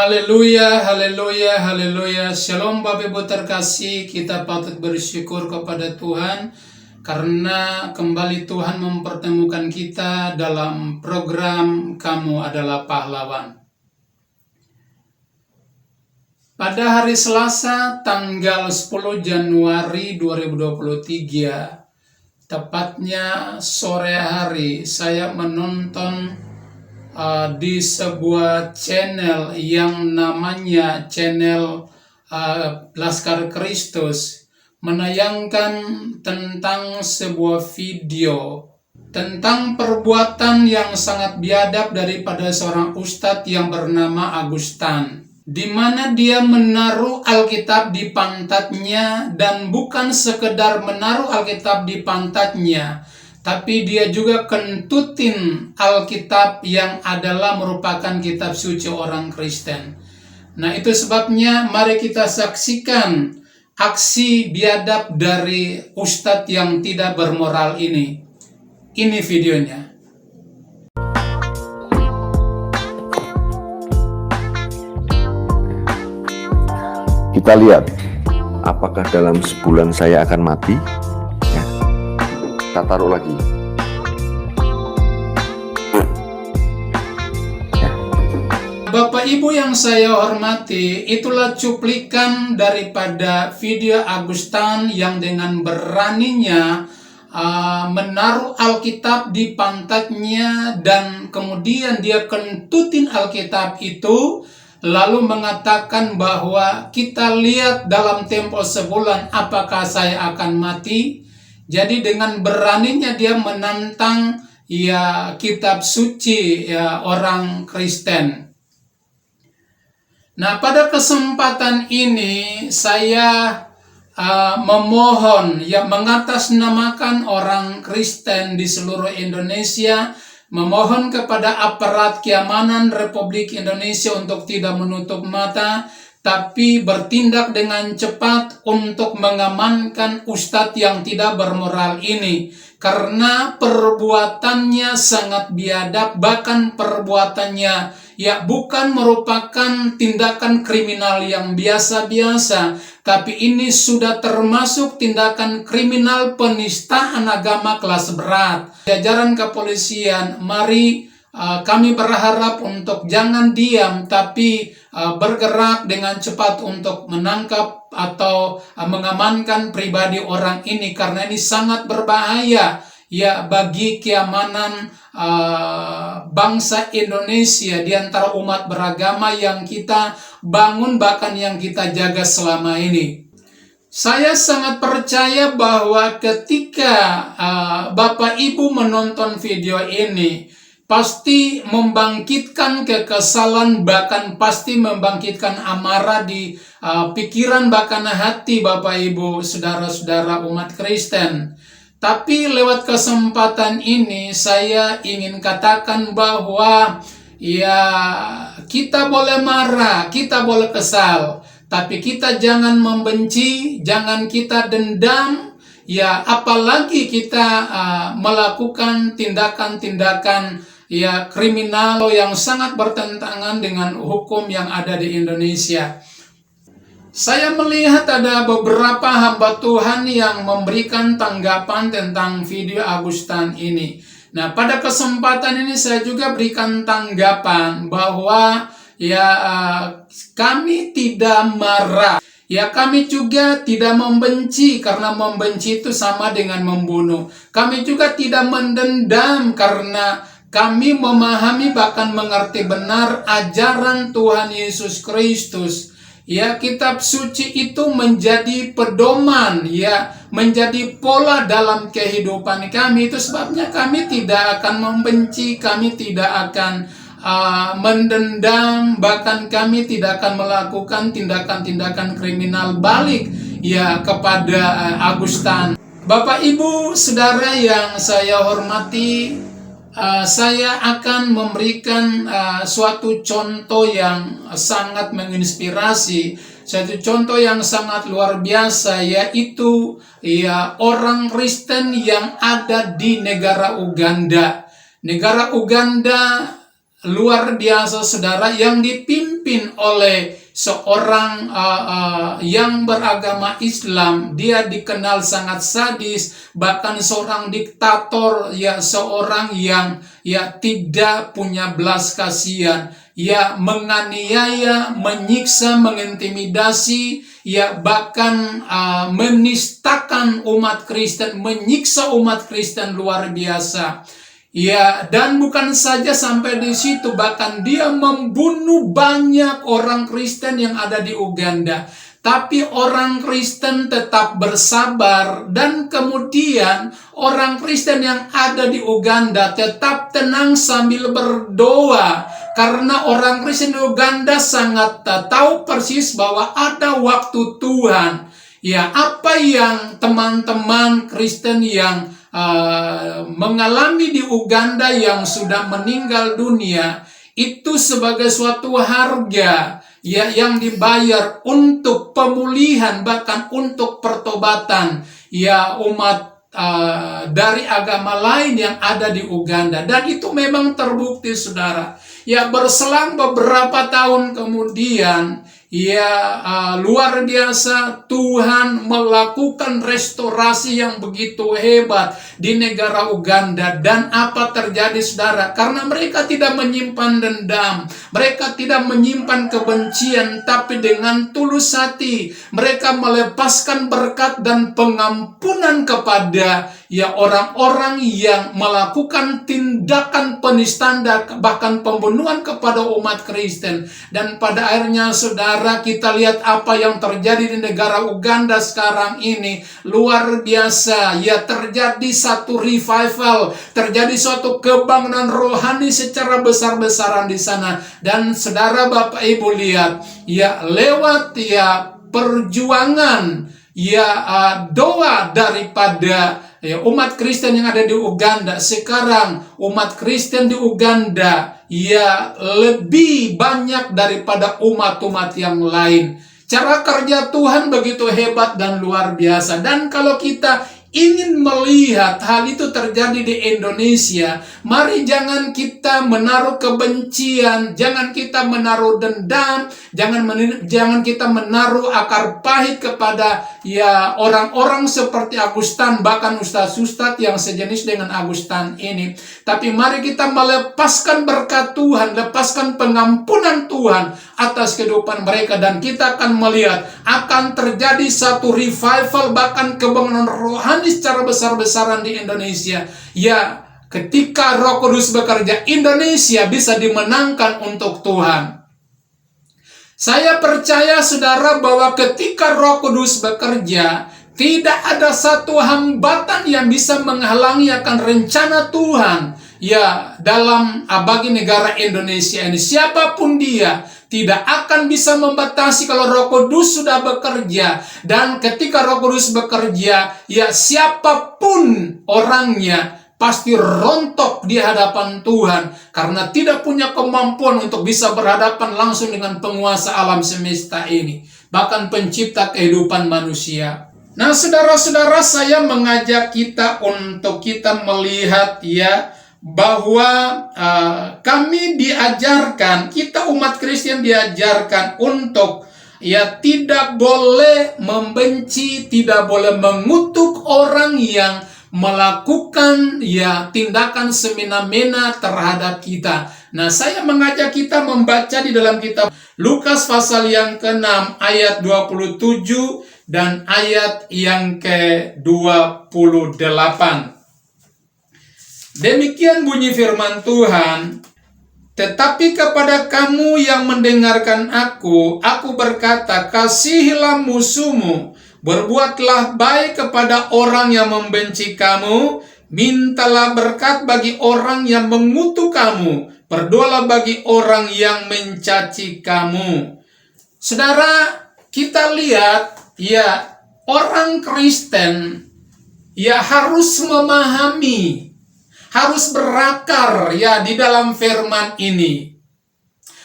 Haleluya, haleluya, haleluya. Shalom Bapak Ibu terkasih, kita patut bersyukur kepada Tuhan karena kembali Tuhan mempertemukan kita dalam program Kamu Adalah Pahlawan. Pada hari Selasa tanggal 10 Januari 2023, tepatnya sore hari, saya menonton di sebuah channel yang namanya channel Laskar Kristus menayangkan tentang sebuah video tentang perbuatan yang sangat biadab daripada seorang ustadz yang bernama Agustan, di mana dia menaruh Alkitab di pantatnya, dan bukan sekedar menaruh Alkitab di pantatnya, tapi dia juga kentutin Alkitab yang adalah merupakan kitab suci orang Kristen. Nah, itu sebabnya mari kita saksikan aksi biadab dari ustadz yang tidak bermoral ini. Ini videonya. Kita lihat apakah dalam sebulan saya akan mati. Kita taruh lagi. Bapak Ibu yang saya hormati, itulah cuplikan daripada video Agustan yang dengan beraninya menaruh Alkitab di pantatnya, dan kemudian dia kentutin Alkitab itu, lalu mengatakan bahwa kita lihat dalam tempo sebulan apakah saya akan mati. Jadi dengan beraninya dia menantang kitab suci orang Kristen. Nah, pada kesempatan ini saya memohon mengatasnamakan orang Kristen di seluruh Indonesia, memohon kepada aparat keamanan Republik Indonesia untuk tidak menutup mata, tapi bertindak dengan cepat untuk mengamankan ustadz yang tidak bermoral ini, karena perbuatannya sangat biadab. Bahkan perbuatannya bukan merupakan tindakan kriminal yang biasa-biasa, tapi ini sudah termasuk tindakan kriminal penistaan agama kelas berat. Jajaran kepolisian, mari kami berharap untuk jangan diam, tapi bergerak dengan cepat untuk menangkap atau mengamankan pribadi orang ini, karena ini sangat berbahaya bagi keamanan bangsa Indonesia, di antara umat beragama yang kita bangun, bahkan yang kita jaga selama ini. Saya sangat percaya bahwa ketika Bapak Ibu menonton video ini, pasti membangkitkan kekesalan, bahkan pasti membangkitkan amarah di pikiran bahkan hati Bapak Ibu, saudara-saudara umat Kristen. Tapi lewat kesempatan ini saya ingin katakan bahwa kita boleh marah, kita boleh kesal, tapi kita jangan membenci, jangan kita dendam, apalagi kita melakukan tindakan-tindakan kriminal yang sangat bertentangan dengan hukum yang ada di Indonesia. Saya melihat ada beberapa hamba Tuhan yang memberikan tanggapan tentang video Agustan ini. Nah, pada kesempatan ini saya juga berikan tanggapan bahwa kami tidak marah. Kami juga tidak membenci, karena membenci itu sama dengan membunuh. Kami juga tidak mendendam, karena kami memahami bahkan mengerti benar ajaran Tuhan Yesus Kristus. Kitab suci itu menjadi pedoman, menjadi pola dalam kehidupan kami. Itu sebabnya kami tidak akan membenci, kami tidak akan mendendam, bahkan kami tidak akan melakukan tindakan-tindakan kriminal balik kepada Agustan. Bapak Ibu saudara yang saya hormati, saya akan memberikan suatu contoh yang sangat menginspirasi, suatu contoh yang sangat luar biasa, yaitu orang Kristen yang ada di negara Uganda. Negara Uganda luar biasa saudara, yang dipimpin oleh seorang yang beragama Islam. Dia dikenal sangat sadis, bahkan seorang diktator, ya, seorang yang tidak punya belas kasihan, menganiaya, menyiksa, mengintimidasi, bahkan menistakan umat Kristen, menyiksa umat Kristen luar biasa. Dan bukan saja sampai di situ, bahkan dia membunuh banyak orang Kristen yang ada di Uganda. Tapi orang Kristen tetap bersabar, dan kemudian orang Kristen yang ada di Uganda tetap tenang sambil berdoa. Karena orang Kristen di Uganda sangat tahu persis bahwa ada waktu Tuhan. Apa yang teman-teman Kristen yang mengalami di Uganda yang sudah meninggal dunia, itu sebagai suatu harga yang dibayar untuk pemulihan, bahkan untuk pertobatan umat dari agama lain yang ada di Uganda. Dan itu memang terbukti saudara. Berselang beberapa tahun kemudian, luar biasa, Tuhan melakukan restorasi yang begitu hebat di negara Uganda. Dan apa terjadi saudara? Karena mereka tidak menyimpan dendam, mereka tidak menyimpan kebencian, tapi dengan tulus hati mereka melepaskan berkat dan pengampunan kepada orang-orang yang melakukan tindakan penistaan, bahkan pembunuhan kepada umat Kristen. Dan pada akhirnya saudara, kita lihat apa yang terjadi di negara Uganda sekarang ini. Luar biasa, terjadi satu revival, terjadi suatu kebangunan rohani secara besar-besaran di sana. Dan saudara, Bapak Ibu lihat, lewat perjuangan, doa daripada umat Kristen yang ada di Uganda. Sekarang umat Kristen di Uganda lebih banyak daripada umat-umat yang lain. Cara kerja Tuhan begitu hebat dan luar biasa. Dan kalau kita ingin melihat hal itu terjadi di Indonesia, mari jangan kita menaruh kebencian, jangan kita menaruh dendam, jangan kita menaruh akar pahit kepada orang-orang seperti Agustan, bahkan ustaz-ustaz yang sejenis dengan Agustan ini. Tapi mari kita melepaskan berkat Tuhan, lepaskan pengampunan Tuhan atas kehidupan mereka, dan kita akan melihat akan terjadi satu revival, bahkan kebangunan rohani secara besar-besaran di Indonesia. Ketika Roh Kudus bekerja, Indonesia bisa dimenangkan untuk Tuhan. Saya percaya saudara bahwa ketika Roh Kudus bekerja, tidak ada satu hambatan yang bisa menghalangi akan rencana Tuhan dalam bagi negara Indonesia ini. Siapapun dia tidak akan bisa membatasi kalau Roh Kudus sudah bekerja. Dan ketika Roh Kudus bekerja, siapapun orangnya pasti rontok di hadapan Tuhan, karena tidak punya kemampuan untuk bisa berhadapan langsung dengan penguasa alam semesta ini, bahkan pencipta kehidupan manusia. Nah, saudara-saudara, saya mengajak kita untuk kita melihat bahwa kami diajarkan, kita umat Kristen diajarkan untuk tidak boleh membenci, tidak boleh mengutuk orang yang melakukan tindakan semena-mena terhadap kita. Nah, saya mengajak kita membaca di dalam kitab Lukas pasal yang ke-6 ayat 27 dan ayat yang ke-28. Demikian bunyi firman Tuhan, "Tetapi kepada kamu yang mendengarkan aku berkata, kasihilah musuhmu, berbuatlah baik kepada orang yang membenci kamu, mintalah berkat bagi orang yang mengutuk kamu, berdoalah bagi orang yang mencaci kamu." Saudara, kita lihat orang Kristen harus memahami, harus berakar di dalam firman ini.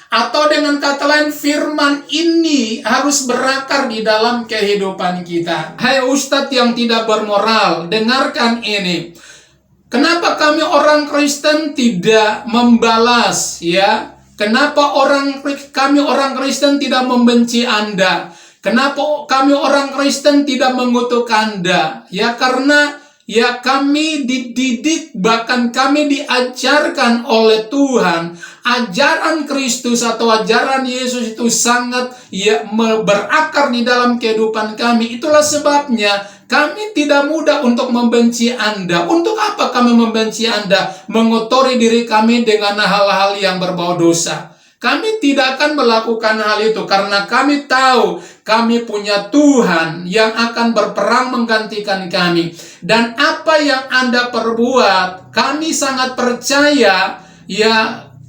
Atau dengan kata lain, firman ini harus berakar di dalam kehidupan kita. Hai ustadz yang tidak bermoral, dengarkan ini. Kenapa kami orang Kristen tidak membalas, ya? Kenapa kami orang Kristen tidak membenci Anda? Kenapa kami orang Kristen tidak mengutuk Anda? Ya, karena ya kami dididik, bahkan kami diajarkan oleh Tuhan. Ajaran Kristus atau ajaran Yesus itu sangat ya berakar di dalam kehidupan kami. Itulah sebabnya kami tidak mudah untuk membenci Anda. Untuk apa kami membenci Anda? Mengotori diri kami dengan hal-hal yang berbau dosa. Kami tidak akan melakukan hal itu karena kami tahu kami punya Tuhan yang akan berperang menggantikan kami. Dan apa yang Anda perbuat, kami sangat percaya, ya,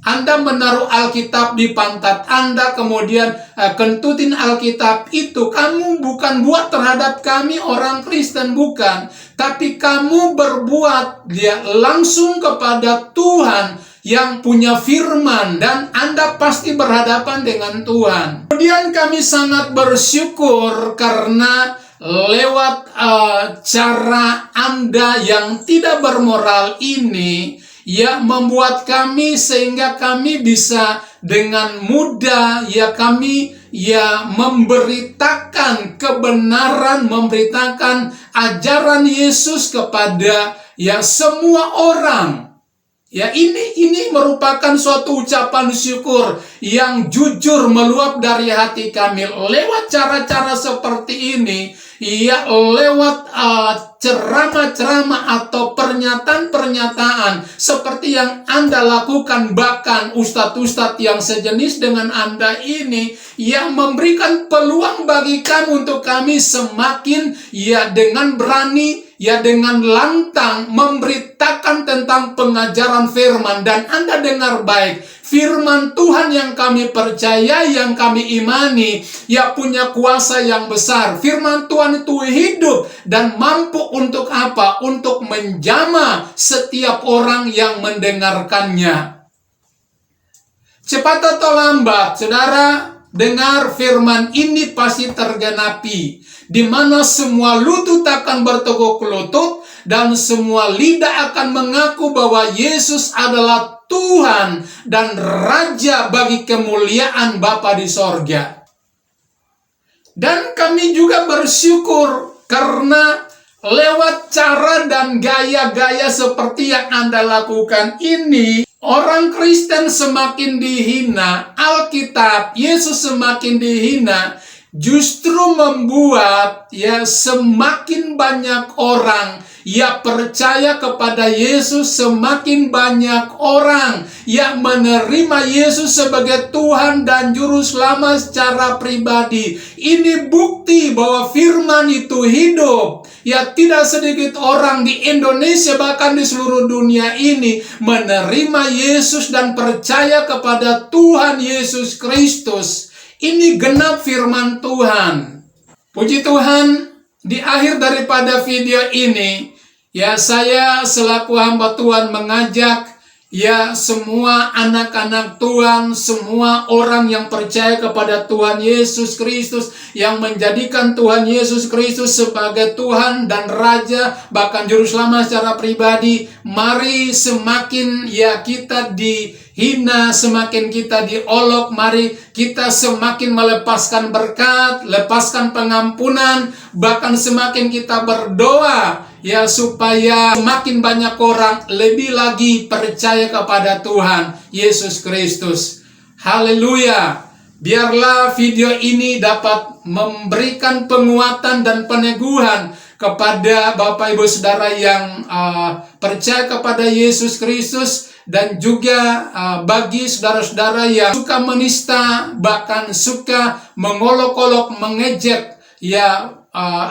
Anda menaruh Alkitab di pantat Anda, kemudian kentutin Alkitab itu. Kamu bukan buat terhadap kami orang Kristen, bukan. Tapi kamu berbuat dia langsung kepada Tuhan yang punya firman, dan Anda pasti berhadapan dengan Tuhan. Kemudian kami sangat bersyukur karena lewat cara Anda yang tidak bermoral ini, ya, membuat kami sehingga kami bisa dengan mudah kami memberitakan kebenaran, memberitakan ajaran Yesus kepada semua orang. Ya, ini merupakan suatu ucapan syukur yang jujur meluap dari hati kami. Lewat cara-cara seperti ini, lewat ceramah-ceramah atau pernyataan-pernyataan seperti yang Anda lakukan, bahkan ustadz-ustadz yang sejenis dengan Anda ini, yang memberikan peluang bagi kami untuk kami semakin dengan berani, dengan lantang memberitakan tentang pengajaran firman. Dan Anda dengar baik, firman Tuhan yang kami percaya, yang kami imani, punya kuasa yang besar. Firman Tuhan itu hidup dan mampu untuk apa? Untuk menjamah setiap orang yang mendengarkannya. Cepat atau lambat, saudara, dengar firman ini pasti tergenapi, di mana semua lutut akan bertekuk lutut dan semua lidah akan mengaku bahwa Yesus adalah Tuhan dan Raja bagi kemuliaan Bapa di sorga. Dan kami juga bersyukur karena lewat cara dan gaya-gaya seperti yang Anda lakukan ini, orang Kristen semakin dihina, Alkitab, Yesus semakin dihina, justru membuat semakin banyak orang percaya kepada Yesus, semakin banyak orang yang menerima Yesus sebagai Tuhan dan Juru Selamat secara pribadi. Ini bukti bahwa firman itu hidup. Tidak sedikit orang di Indonesia, bahkan di seluruh dunia ini, menerima Yesus dan percaya kepada Tuhan Yesus Kristus. Ini genap firman Tuhan. Puji Tuhan, di akhir daripada video ini, saya selaku hamba Tuhan mengajak semua anak-anak Tuhan, semua orang yang percaya kepada Tuhan Yesus Kristus, yang menjadikan Tuhan Yesus Kristus sebagai Tuhan dan Raja, bahkan Juru Selamat secara pribadi. Mari semakin kita dihina, semakin kita diolok, mari kita semakin melepaskan berkat, lepaskan pengampunan, bahkan semakin kita berdoa supaya semakin banyak orang lebih lagi percaya kepada Tuhan Yesus Kristus. Haleluya. Biarlah video ini dapat memberikan penguatan dan peneguhan kepada Bapak Ibu Saudara yang percaya kepada Yesus Kristus, dan juga bagi saudara-saudara yang suka menista, bahkan suka mengolok-olok, mengejek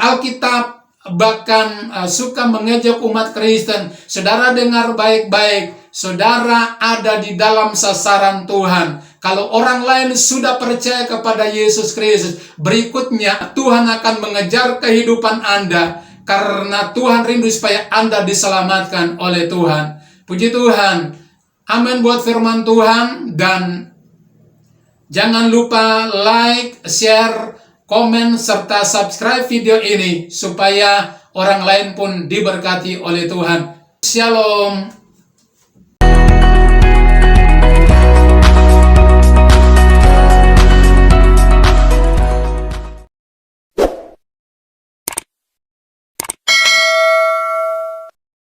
Alkitab, bahkan suka mengejek umat Kristen. Saudara dengar baik-baik, saudara ada di dalam sasaran Tuhan. Kalau orang lain sudah percaya kepada Yesus Kristus, berikutnya Tuhan akan mengejar kehidupan Anda, karena Tuhan rindu supaya Anda diselamatkan oleh Tuhan. Puji Tuhan. Amin buat firman Tuhan. Dan jangan lupa like, share, komen, serta subscribe video ini supaya orang lain pun diberkati oleh Tuhan. Shalom.